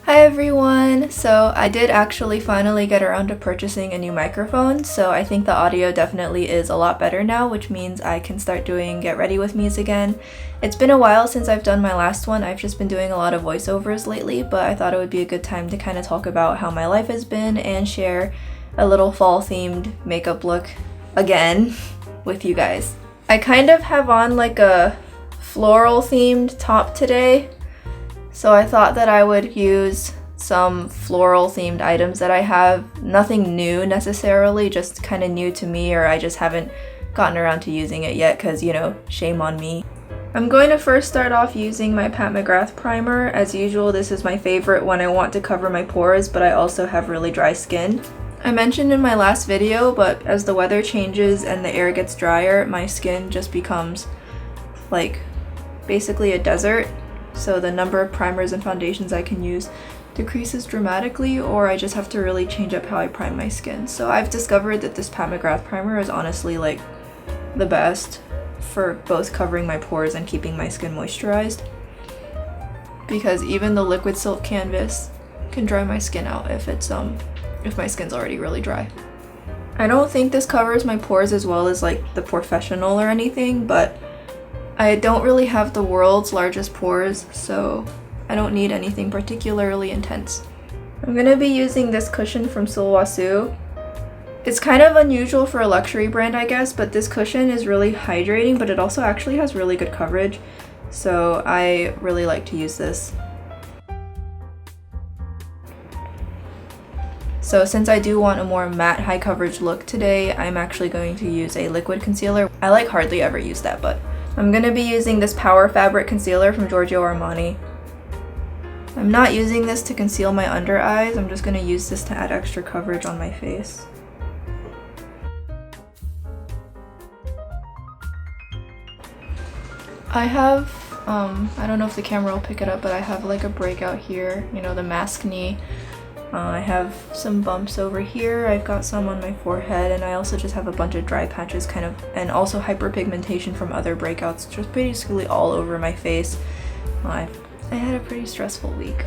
Hi everyone! So I did actually finally get around to purchasing a new microphone, so I think the audio definitely is a lot better now, which means I can start doing get ready with me's again. It's been a while since I've done my last one. I've just been doing a lot of voiceovers lately, but I thought it would be a good time to kind of talk about how my life has been and share a little fall themed makeup look again with you guys. I kind of have on like a floral themed top today. So I thought that I would use some floral themed items that I have. Nothing new necessarily, just kind of new to me, or I just haven't gotten around to using it yet because, you know, shame on me. I'm going to first start off using my Pat McGrath primer. As usual, this is my favorite when I want to cover my pores, but I also have really dry skin. I mentioned in my last video, but as the weather changes and the air gets drier, my skin just becomes like basically a desert. So the number of primers and foundations I can use decreases dramatically, or I just have to really change up how I prime my skin. So I've discovered that this Pat McGrath primer is honestly like the best for both covering my pores and keeping my skin moisturized, because even the liquid silk canvas can dry my skin out if my skin's already really dry. I don't think this covers my pores as well as like the Professional or anything, but I don't really have the world's largest pores, so I don't need anything particularly intense. I'm gonna be using this cushion from Sulwhasoo. It's kind of unusual for a luxury brand, I guess, but this cushion is really hydrating, but it also actually has really good coverage, so I really like to use this. So since I do want a more matte high coverage look today, I'm actually going to use a liquid concealer. I like hardly ever use that, but I'm going to be using this Power Fabric Concealer from GIORGIO ARMANI. I'm not using this to conceal my under eyes, I'm just going to use this to add extra coverage on my face. I have, I don't know if the camera will pick it up, but I have like a breakout here, you know, the mask knee. I have some bumps over here, I've got some on my forehead, and I also just have a bunch of dry patches kind of, and also hyperpigmentation from other breakouts, just basically all over my face. I had a pretty stressful week.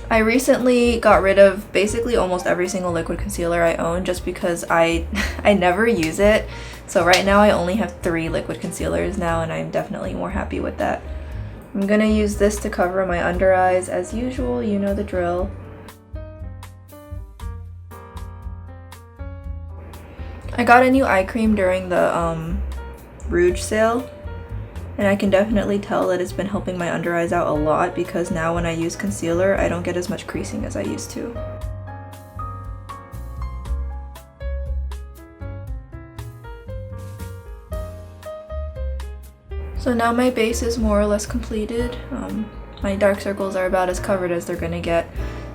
I recently got rid of basically almost every single liquid concealer I own just because I never use it. So right now I only have 3 liquid concealers now, and I'm definitely more happy with that. I'm gonna use this to cover my under eyes as usual, you know the drill. I got a new eye cream during the Rouge sale, and I can definitely tell that it's been helping my under eyes out a lot, because now when I use concealer I don't get as much creasing as I used to. So now my base is more or less completed. My dark circles are about as covered as they're gonna get.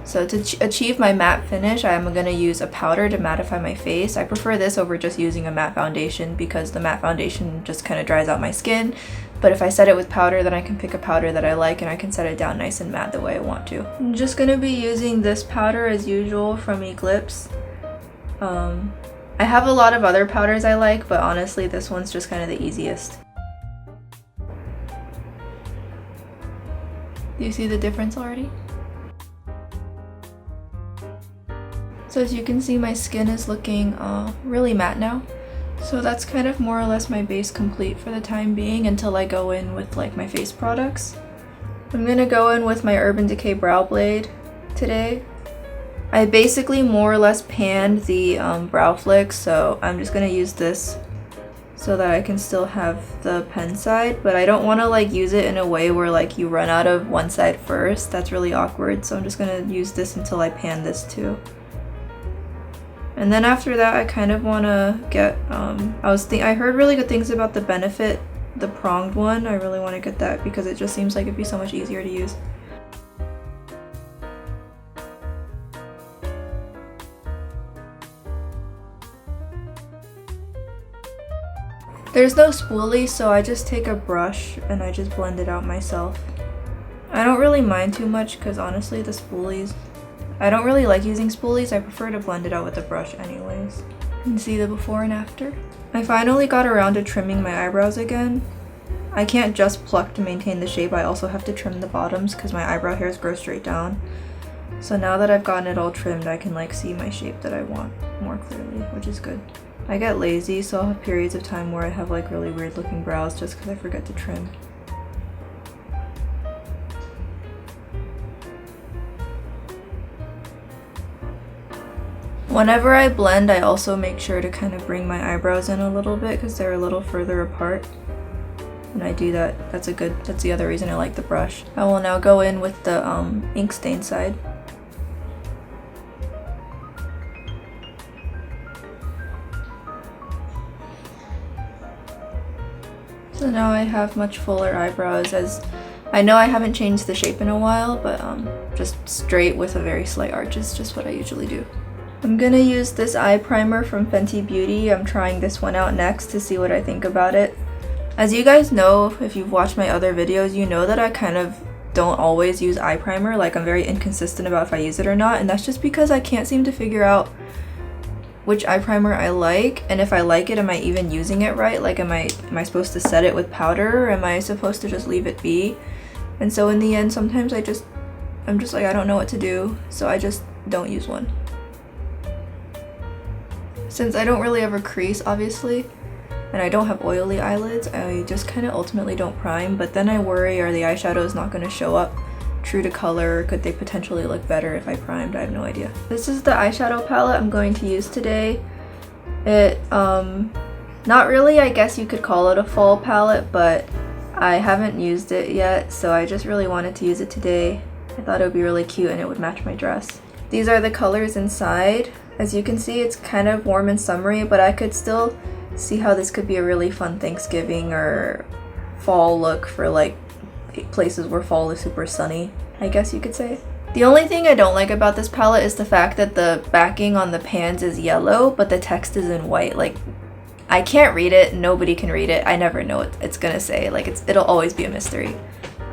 So to achieve my matte finish, I am going to use a powder to mattify my face. I prefer this over just using a matte foundation because the matte foundation just kind of dries out my skin. But if I set it with powder, then I can pick a powder that I like and I can set it down nice and matte the way I want to. I'm just going to be using this powder as usual from EGLIPS. I have a lot of other powders I like, but honestly this one's just kind of the easiest. Do you see the difference already? So as you can see, my skin is looking really matte now. So that's kind of more or less my base complete for the time being until I go in with like my face products. I'm gonna go in with my Urban Decay Brow Blade today. I basically more or less panned the brow flicks, so I'm just gonna use this so that I can still have the pen side, but I don't want to like use it in a way where like you run out of one side first. That's really awkward, so I'm just gonna use this until I pan this too. And then after that, I kind of want to get, I heard really good things about the Benefit, the pronged one. I really want to get that because it just seems like it'd be so much easier to use. There's no spoolie, so I just take a brush and I just blend it out myself. I don't really mind too much because honestly the spoolies, I don't really like using spoolies. I prefer to blend it out with a brush anyways. You can see the before and after. I finally got around to trimming my eyebrows again. I can't just pluck to maintain the shape, I also have to trim the bottoms because my eyebrow hairs grow straight down. So now that I've gotten it all trimmed, I can like see my shape that I want more clearly, which is good. I get lazy, so I'll have periods of time where I have like really weird looking brows just because I forget to trim. Whenever I blend, I also make sure to kind of bring my eyebrows in a little bit because they're a little further apart. And I do that, that's the other reason I like the brush. I will now go in with the ink stain side. So now I have much fuller eyebrows, as I know I haven't changed the shape in a while, but just straight with a very slight arch is just what I usually do. I'm gonna use this eye primer from Fenty Beauty. I'm trying this one out next to see what I think about it. As you guys know, if you've watched my other videos, you know that I kind of don't always use eye primer. Like, I'm very inconsistent about if I use it or not, and that's just because I can't seem to figure out which eye primer I like, and if I like it, am I even using it right? Like, am I supposed to set it with powder, or am I supposed to just leave it be? And so in the end, sometimes I'm just like, I don't know what to do, so I just don't use one. Since I don't really ever crease, obviously, and I don't have oily eyelids, I just kind of ultimately don't prime, but then I worry, are the eyeshadows not going to show up true to color? Could they potentially look better if I primed? I have no idea. This is the eyeshadow palette I'm going to use today. It, not really, I guess you could call it a fall palette, but I haven't used it yet, so I just really wanted to use it today. I thought it would be really cute and it would match my dress. These are the colors inside. As you can see, it's kind of warm and summery, but I could still see how this could be a really fun Thanksgiving or fall look for like places where fall is super sunny, I guess you could say. The only thing I don't like about this palette is the fact that the backing on the pans is yellow, but the text is in white. Like, I can't read it, nobody can read it, I never know what it's gonna say. Like, it'll always be a mystery.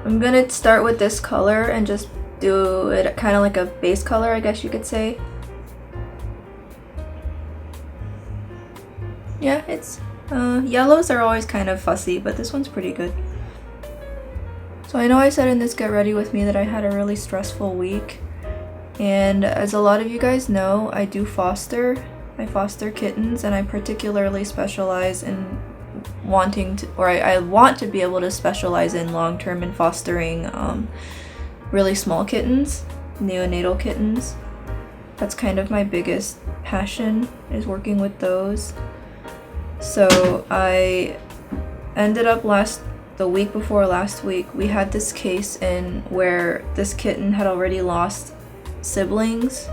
I'm gonna start with this color and just do it kind of like a base color, I guess you could say. Yeah, it's yellows are always kind of fussy, but this one's pretty good. So I know I said in this Get Ready With Me that I had a really stressful week, and as a lot of you guys know, I do foster. I foster kittens, and I particularly specialize in wanting to, or I want to be able to specialize in long-term in fostering really small kittens, neonatal kittens. That's kind of my biggest passion, is working with those. So I ended up the week before last week, we had this case in where this kitten had already lost siblings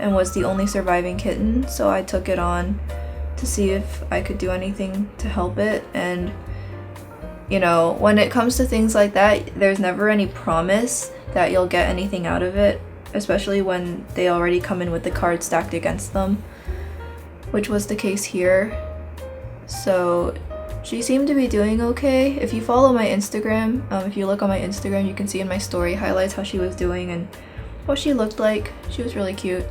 and was the only surviving kitten, so I took it on to see if I could do anything to help it. And you know, when it comes to things like that, there's never any promise that you'll get anything out of it, especially when they already come in with the cards stacked against them, which was the case here. So she seemed to be doing okay. If you follow my Instagram, if you look on my Instagram, you can see in my story highlights how she was doing and what she looked like. She was really cute.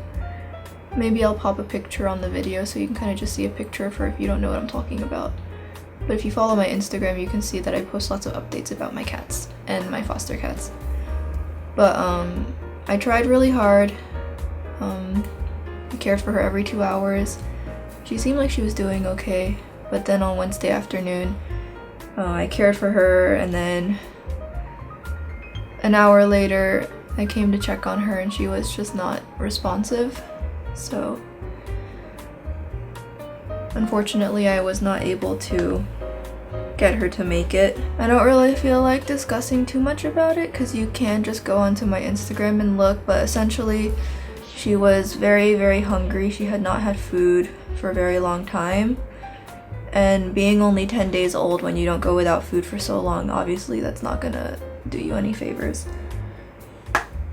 Maybe I'll pop a picture on the video so you can kind of just see a picture of her if you don't know what I'm talking about. But if you follow my Instagram, you can see that I post lots of updates about my cats and my foster cats. But I tried really hard. I cared for her every 2 hours. She seemed like she was doing okay. But then on Wednesday afternoon, I cared for her, and then an hour later, I came to check on her and she was just not responsive. So unfortunately, I was not able to get her to make it. I don't really feel like discussing too much about it because you can just go onto my Instagram and look, but essentially she was very, very hungry. She had not had food for a very long time. And being only 10 days old when you don't go without food for so long, obviously that's not gonna do you any favors.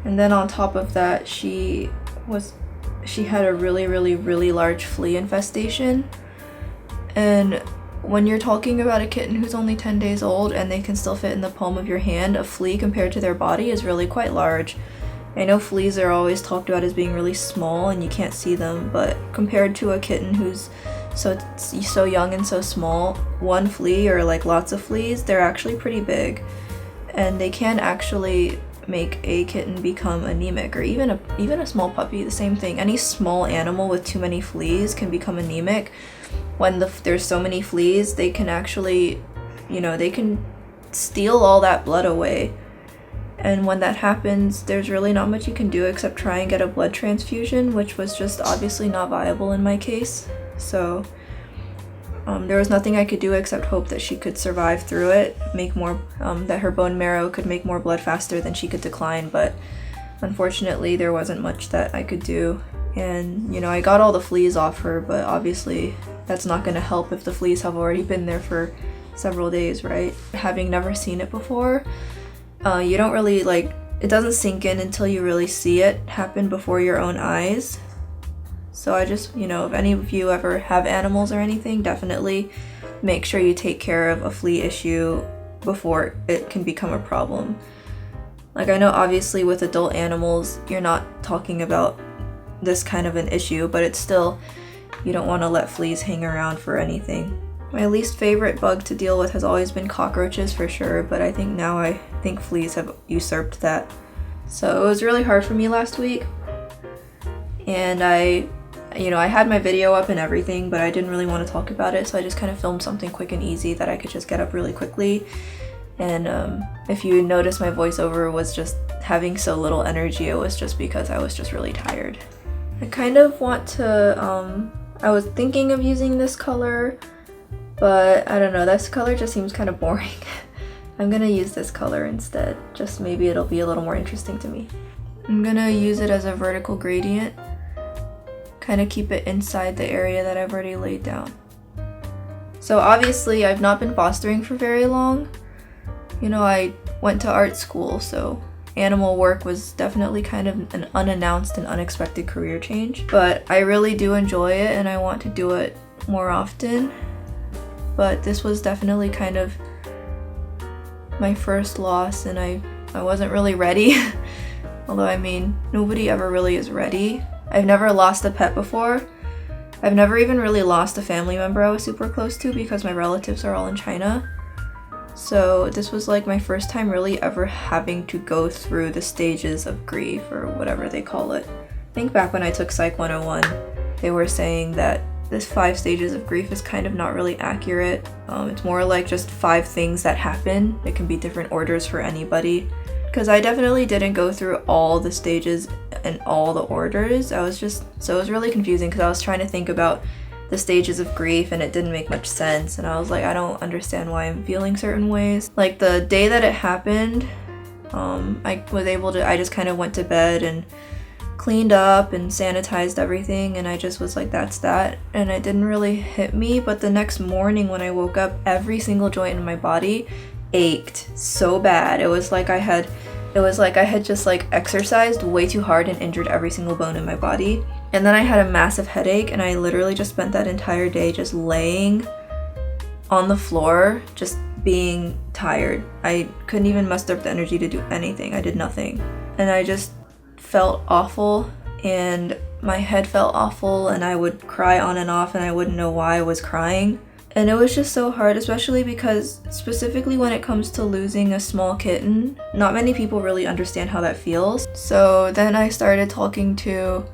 And then on top of that, she had a really, really, really large flea infestation. And when you're talking about a kitten who's only 10 days old and they can still fit in the palm of your hand, a flea compared to their body is really quite large. I know fleas are always talked about as being really small and you can't see them, but compared to a kitten who's so young and so small, one flea or like lots of fleas, they're actually pretty big. And they can actually make a kitten become anemic, or even a small puppy, the same thing. Any small animal with too many fleas can become anemic. When there's so many fleas, they can actually, you know, they can steal all that blood away. And when that happens, there's really not much you can do except try and get a blood transfusion, which was just obviously not viable in my case. So there was nothing I could do except hope that she could survive through it, make more, that her bone marrow could make more blood faster than she could decline, but unfortunately there wasn't much that I could do. And, you know, I got all the fleas off her, but obviously that's not going to help if the fleas have already been there for several days, right? Having never seen it before, you don't really, like, it doesn't sink in until you really see it happen before your own eyes. So I just, you know, if any of you ever have animals or anything, definitely make sure you take care of a flea issue before it can become a problem. Like, I know obviously with adult animals, you're not talking about this kind of an issue, but it's still, you don't want to let fleas hang around for anything. My least favorite bug to deal with has always been cockroaches for sure, but I think now I think fleas have usurped that. So it was really hard for me last week, and I had my video up and everything, but I didn't really want to talk about it, so I just kind of filmed something quick and easy that I could just get up really quickly. And if you notice, my voiceover was just having so little energy. It was just because I was just really tired. I kind of want to, I was thinking of using this color, but I don't know, this color just seems kind of boring. I'm gonna use this color instead, just maybe it'll be a little more interesting to me. I'm gonna use it as a vertical gradient, kind of keep it inside the area that I've already laid down. So obviously I've not been fostering for very long. You know, I went to art school, so animal work was definitely kind of an unannounced and unexpected career change. But I really do enjoy it and I want to do it more often. But this was definitely kind of my first loss, and I wasn't really ready. Although, I mean, nobody ever really is ready. I've never lost a pet before. I've never even really lost a family member I was super close to because my relatives are all in China. So this was like my first time really ever having to go through the stages of grief, or whatever they call it. I think back when I took Psych 101, they were saying that this 5 stages of grief is kind of not really accurate. It's more like just 5 things that happen. It can be different orders for anybody. Because I definitely didn't go through all the stages and all the orders. So it was really confusing because I was trying to think about the stages of grief and it didn't make much sense. And I was like, I don't understand why I'm feeling certain ways. Like the day that it happened, I just kind of went to bed and cleaned up and sanitized everything, and I just was like, that's that. And it didn't really hit me, but the next morning when I woke up, every single joint in my body ached so bad. It was like I had just like exercised way too hard and injured every single bone in my body. And then I had a massive headache, and I literally just spent that entire day just laying on the floor, just being tired. I couldn't even muster up the energy to do anything. I did nothing. And I just felt awful, and my head felt awful, and I would cry on and off and I wouldn't know why I was crying. And it was just so hard, especially because specifically when it comes to losing a small kitten, not many people really understand how that feels. So then I started talking to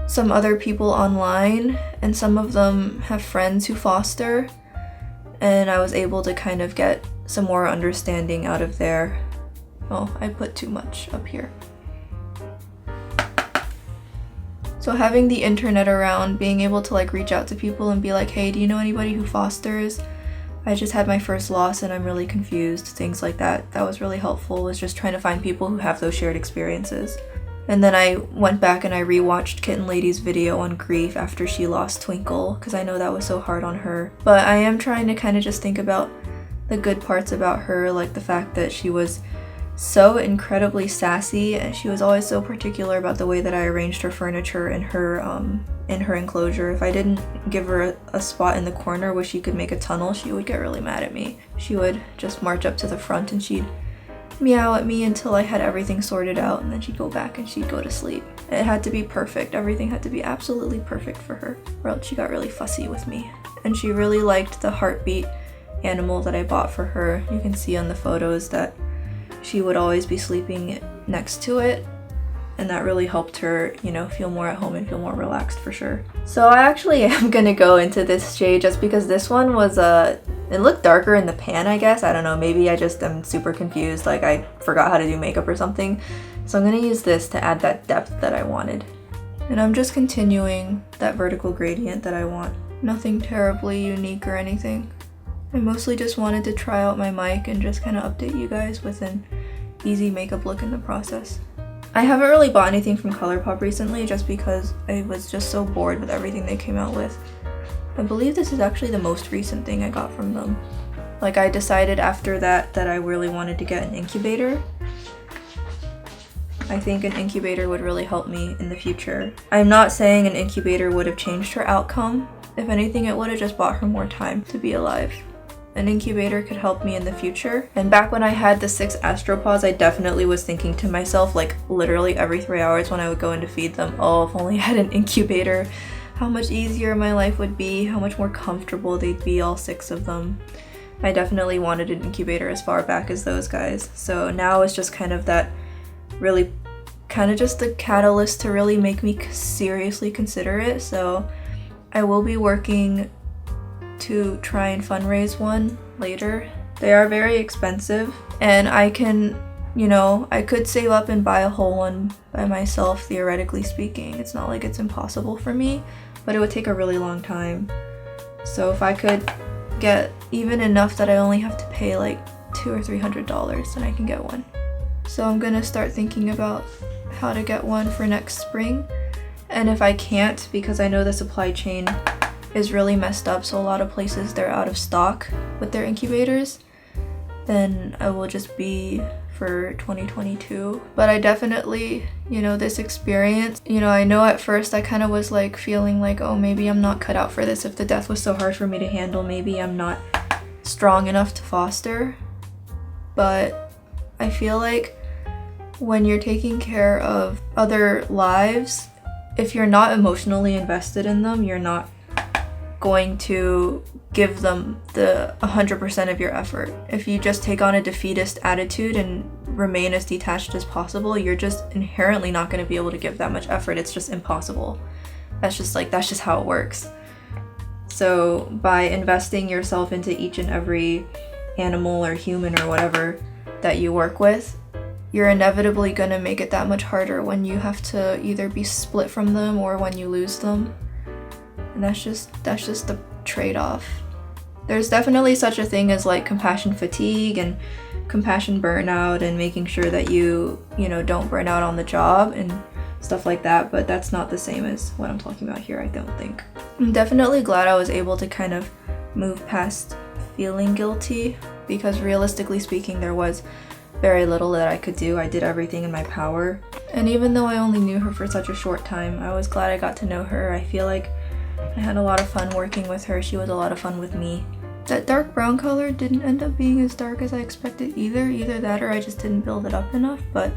some other people online, and some of them have friends who foster, and I was able to kind of get some more understanding out of there. Oh, I put too much up here. So having the internet around, being able to like reach out to people and be like, hey, do you know anybody who fosters? I just had my first loss and I'm really confused, things like that. That was really helpful, was just trying to find people who have those shared experiences. And then I went back and I rewatched Kitten Lady's video on grief after she lost Twinkle, because I know that was so hard on her. But I am trying to kind of just think about the good parts about her, like the fact that she was so incredibly sassy, and she was always so particular about the way that I arranged her furniture in her enclosure. If I didn't give her a spot in the corner where she could make a tunnel, she would get really mad at me. She would just march up to the front and she'd meow at me until I had everything sorted out, and then she'd go back and she'd go to sleep. It had to be perfect. Everything had to be absolutely perfect for her, or else she got really fussy with me. And she really liked the heartbeat animal that I bought for her. You can see on the photos that she would always be sleeping next to it, and that really helped her, you know, feel more at home and feel more relaxed for sure. So I actually am gonna go into this shade just because this one was it looked darker in the pan, I guess. I don't know, maybe I just am super confused, like I forgot how to do makeup or something. So I'm gonna use this to add that depth that I wanted. And I'm just continuing that vertical gradient that I want. Nothing terribly unique or anything. I mostly just wanted to try out my mic and just kind of update you guys with an easy makeup look in the process. I haven't really bought anything from ColourPop recently just because I was just so bored with everything they came out with. I believe this is actually the most recent thing I got from them. Like, I decided after that I really wanted to get an incubator. I think an incubator would really help me in the future. I'm not saying an incubator would have changed her outcome. If anything, it would have just bought her more time to be alive. An incubator could help me in the future. And back when I had the 6 Astropaws, I definitely was thinking to myself, like literally every 3 hours when I would go in to feed them, oh, if only I had an incubator, how much easier my life would be, how much more comfortable they'd be, all 6 of them. I definitely wanted an incubator as far back as those guys. So now it's just kind of that really kind of just the catalyst to really make me seriously consider it. So I will be working to try and fundraise one later. They are very expensive, and I can, you know, I could save up and buy a whole one by myself, theoretically speaking. It's not like it's impossible for me, but it would take a really long time. So if I could get even enough that I only have to pay like $200 or $300, then I can get one. So I'm gonna start thinking about how to get one for next spring. And if I can't, because I know the supply chain is really messed up, so a lot of places they're out of stock with their incubators, then I will just be for 2022. But I definitely, you know, this experience, you know, I know at first I kind of was like feeling like, oh, maybe I'm not cut out for this. If the death was so hard for me to handle, maybe I'm not strong enough to foster. But I feel like when you're taking care of other lives, if you're not emotionally invested in them, you're not going to give them the 100% of your effort. If you just take on a defeatist attitude and remain as detached as possible, you're just inherently not going to be able to give that much effort. It's just impossible. That's just how it works. So by investing yourself into each and every animal or human or whatever that you work with, you're inevitably going to make it that much harder when you have to either be split from them or when you lose them. And that's just the trade-off. There's definitely such a thing as like compassion fatigue and compassion burnout and making sure that you know, don't burn out on the job and stuff like that, but that's not the same as what I'm talking about here, I don't think. I'm definitely glad I was able to kind of move past feeling guilty, because realistically speaking, there was very little that I could do. I did everything in my power. And even though I only knew her for such a short time, I was glad I got to know her. I feel like I had a lot of fun working with her. She was a lot of fun with me. That dark brown color didn't end up being as dark as I expected either. Either that or I just didn't build it up enough, but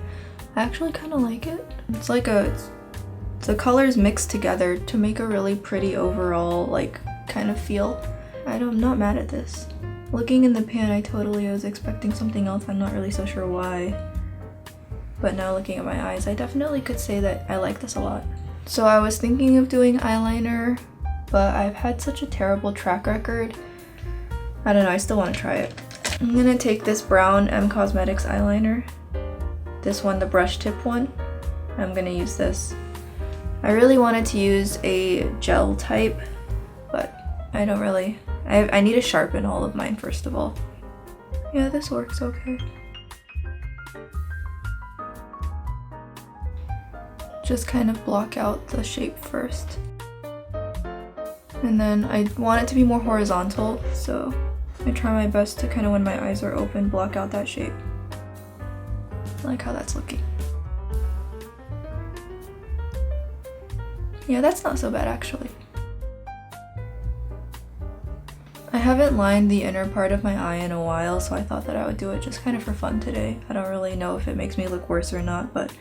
I actually kind of like it. It's like the colors mixed together to make a really pretty overall like kind of feel. I'm not mad at this. Looking in the pan, I totally was expecting something else. I'm not really so sure why. But now looking at my eyes, I definitely could say that I like this a lot. So I was thinking of doing eyeliner, but I've had such a terrible track record. I don't know, I still want to try it. I'm gonna take this brown M Cosmetics eyeliner. This one, the brush tip one. I'm gonna use this. I really wanted to use a gel type, but I don't really. I need to sharpen all of mine first of all. Yeah, this works okay. Just kind of block out the shape first. And then I want it to be more horizontal, so I try my best to kind of, when my eyes are open, block out that shape. I like how that's looking. Yeah, that's not so bad actually. I haven't lined the inner part of my eye in a while, so I thought that I would do it just kind of for fun today. I don't really know if it makes me look worse or not, but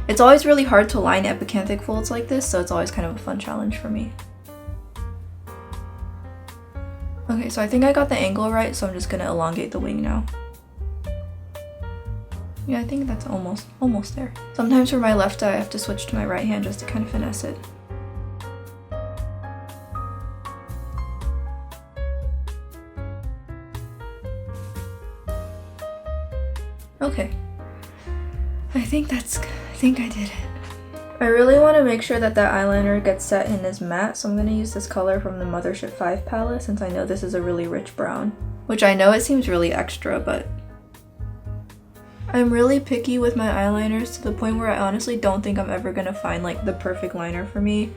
it's always really hard to line epicanthic folds like this, so it's always kind of a fun challenge for me. Okay, so I think I got the angle right, so I'm just gonna elongate the wing now. Yeah, I think that's almost there. Sometimes for my left eye, I have to switch to my right hand just to kind of finesse it. Okay. I think I did it. I really want to make sure that that eyeliner gets set in as matte, so I'm going to use this color from the Mothership 5 palette since I know this is a really rich brown. Which I know it seems really extra, but I'm really picky with my eyeliners to the point where I honestly don't think I'm ever going to find like the perfect liner for me,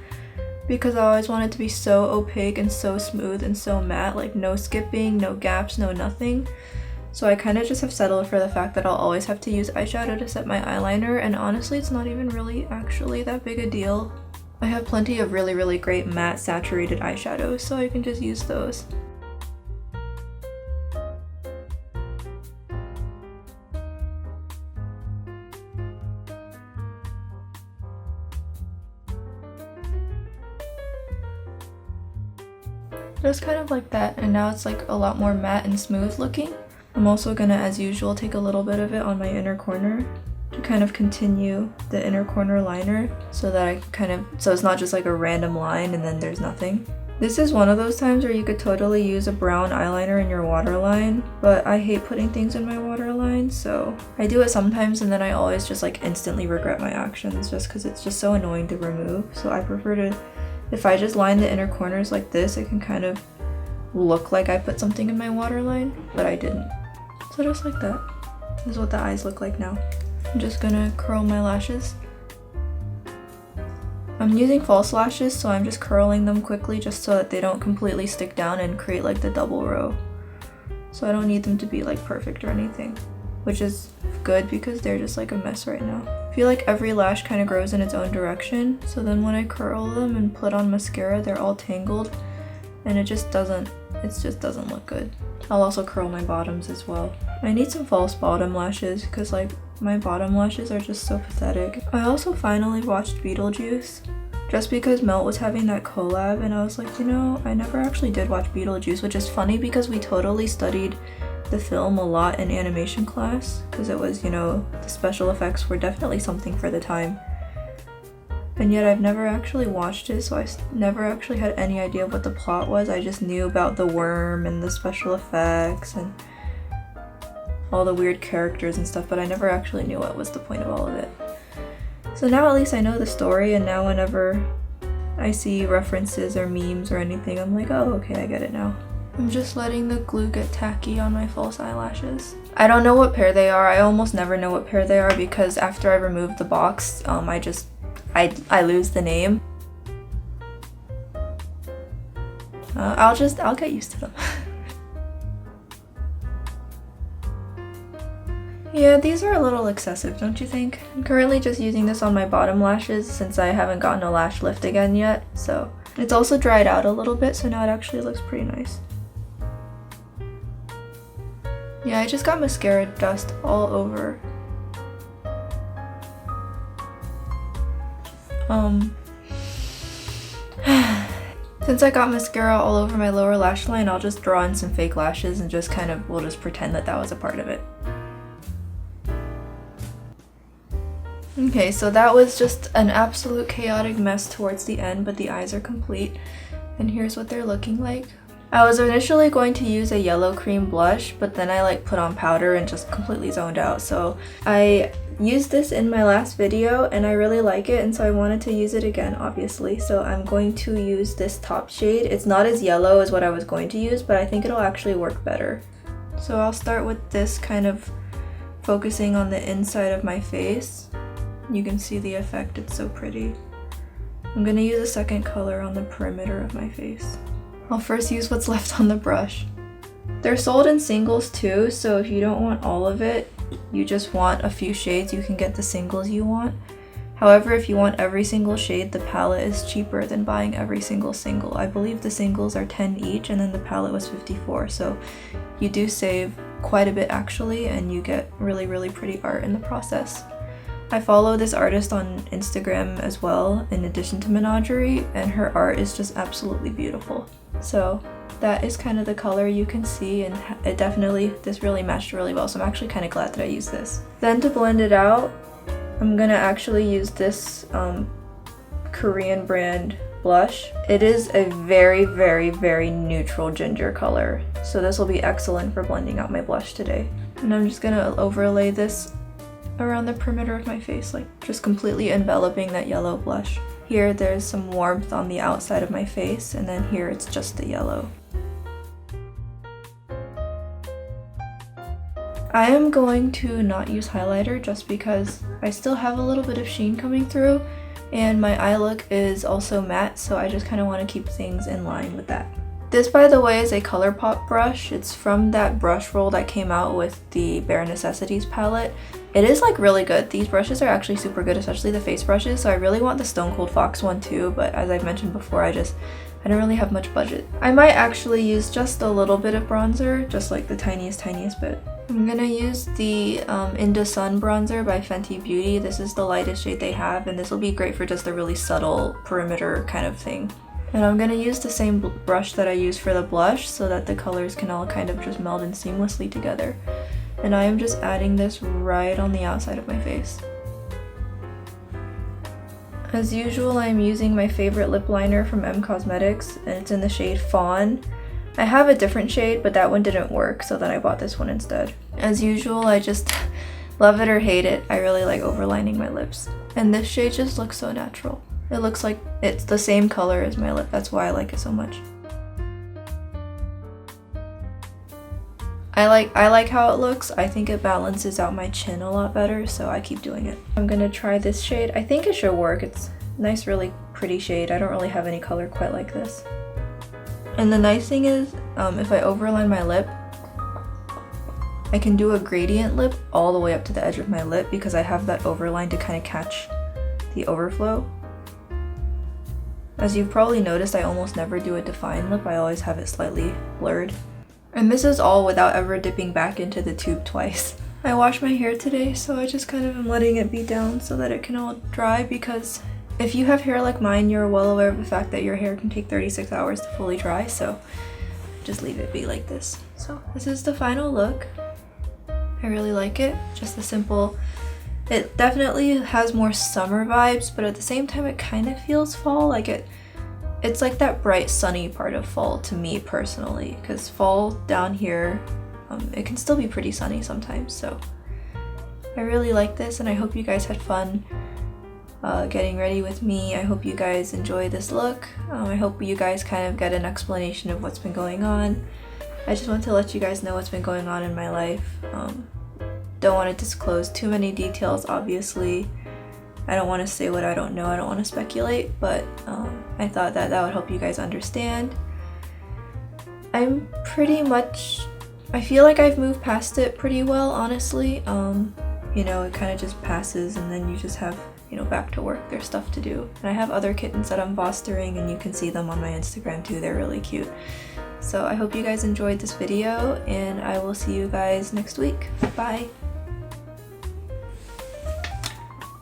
because I always want it to be so opaque and so smooth and so matte, like no skipping, no gaps, no nothing. So I kind of just have settled for the fact that I'll always have to use eyeshadow to set my eyeliner, and honestly it's not even really actually that big a deal. I have plenty of really great matte saturated eyeshadows, so I can just use those. Just kind of like that, and now it's like a lot more matte and smooth looking. I'm also gonna, as usual, take a little bit of it on my inner corner to kind of continue the inner corner liner so that so it's not just like a random line and then there's nothing. This is one of those times where you could totally use a brown eyeliner in your waterline, but I hate putting things in my waterline, so I do it sometimes and then I always just like instantly regret my actions just because it's just so annoying to remove. So I prefer to, if I just line the inner corners like this, it can kind of look like I put something in my waterline, but I didn't. So just like that. This is what the eyes look like now. I'm just gonna curl my lashes. I'm using false lashes, so I'm just curling them quickly just so that they don't completely stick down and create like the double row. So I don't need them to be like perfect or anything, which is good because they're just like a mess right now. I feel like every lash kind of grows in its own direction, so then when I curl them and put on mascara, they're all tangled and it just doesn't look good. I'll also curl my bottoms as well. I need some false bottom lashes because like my bottom lashes are just so pathetic. I also finally watched Beetlejuice just because Melt was having that collab, and I was like, you know, I never actually did watch Beetlejuice, which is funny because we totally studied the film a lot in animation class because it was, you know, the special effects were definitely something for the time. And yet I've never actually watched it, so I never actually had any idea of what the plot was. I just knew about the worm and the special effects and all the weird characters and stuff, but I never actually knew what was the point of all of it. So now at least I know the story, and now whenever I see references or memes or anything, I'm like, oh, okay, I get it now. I'm just letting the glue get tacky on my false eyelashes. I don't know what pair they are. I almost never know what pair they are because after I remove the box, I lose the name. I'll get used to them. Yeah, these are a little excessive, don't you think? I'm currently just using this on my bottom lashes since I haven't gotten a lash lift again yet, so it's also dried out a little bit, so now it actually looks pretty nice. Yeah, I just got mascara dust all over. Since I got mascara all over my lower lash line, I'll just draw in some fake lashes and just we'll just pretend that that was a part of it. Okay, so that was just an absolute chaotic mess towards the end, but the eyes are complete, and here's what they're looking like. I was initially going to use a yellow cream blush, but then I put on powder and just completely zoned out, so I used this in my last video and I really like it, and so I wanted to use it again, obviously. So I'm going to use this top shade. It's not as yellow as what I was going to use, but I think it'll actually work better. So I'll start with this, kind of focusing on the inside of my face. You can see the effect, it's so pretty. I'm gonna use a second color on the perimeter of my face. I'll first use what's left on the brush. They're sold in singles too, so if you don't want all of it, you just want a few shades, you can get the singles you want. However, if you want every single shade, the palette is cheaper than buying every single. I believe the singles are 10 each and then the palette was 54, so you do save quite a bit actually, and you get really pretty art in the process. I follow this artist on Instagram as well, in addition to Menagerie, and her art is just absolutely beautiful. So that is kind of the color you can see, and it definitely, this really matched really well, so I'm actually kind of glad that I used this. Then to blend it out, I'm gonna actually use this Korean brand blush. It is a very, very, very neutral ginger color, so this will be excellent for blending out my blush today. And I'm just gonna overlay this around the perimeter of my face, like just completely enveloping that yellow blush. Here there's some warmth on the outside of my face, and then here it's just the yellow. I am going to not use highlighter just because I still have a little bit of sheen coming through, and my eye look is also matte, so I just kind of want to keep things in line with that. This, by the way, is a ColourPop brush. It's from that brush roll that came out with the Bare Necessities palette. It is like really good. These brushes are actually super good, especially the face brushes, so I really want the Stone Cold Fox one too, but as I've mentioned before, I don't really have much budget. I might actually use just a little bit of bronzer, just like the tiniest bit. I'm gonna use the Into Sun bronzer by Fenty Beauty. This is the lightest shade they have, and this will be great for just a really subtle perimeter kind of thing. And I'm gonna use the same brush that I used for the blush so that the colors can all kind of just meld in seamlessly together. And I am just adding this right on the outside of my face. As usual, I'm using my favorite lip liner from M Cosmetics, and it's in the shade Fawn. I have a different shade, but that one didn't work, so then I bought this one instead. As usual, I just love it or hate it. I really like overlining my lips. And this shade just looks so natural. It looks like it's the same color as my lip. That's why I like it so much. I like how it looks. I think it balances out my chin a lot better, so I keep doing it. I'm gonna try this shade. I think it should work. It's a nice, really pretty shade. I don't really have any color quite like this. And the nice thing is, if I overline my lip, I can do a gradient lip all the way up to the edge of my lip because I have that overline to kind of catch the overflow. As you've probably noticed, I almost never do a defined lip. I always have it slightly blurred. And this is all without ever dipping back into the tube twice. I washed my hair today, so I just kind of am letting it be down so that it can all dry, because if you have hair like mine, you're well aware of the fact that your hair can take 36 hours to fully dry, so just leave it be like this. So this is the final look. I really like it. Just a simple, it definitely has more summer vibes, but at the same time it kind of feels fall. Like it's like that bright sunny part of fall to me personally, because fall down here, it can still be pretty sunny sometimes, so I really like this, and I hope you guys had fun getting ready with me. I hope you guys enjoy this look. I hope you guys kind of get an explanation of what's been going on. I just want to let you guys know what's been going on in my life. Don't want to disclose too many details, obviously. I don't want to say what I don't know, I don't want to speculate, but I thought that would help you guys understand. I'm pretty much, I feel like I've moved past it pretty well, honestly. You know, it kind of just passes, and then you just have, you know, back to work. There's stuff to do. And I have other kittens that I'm fostering, and you can see them on my Instagram too. They're really cute. So I hope you guys enjoyed this video, and I will see you guys next week. Bye!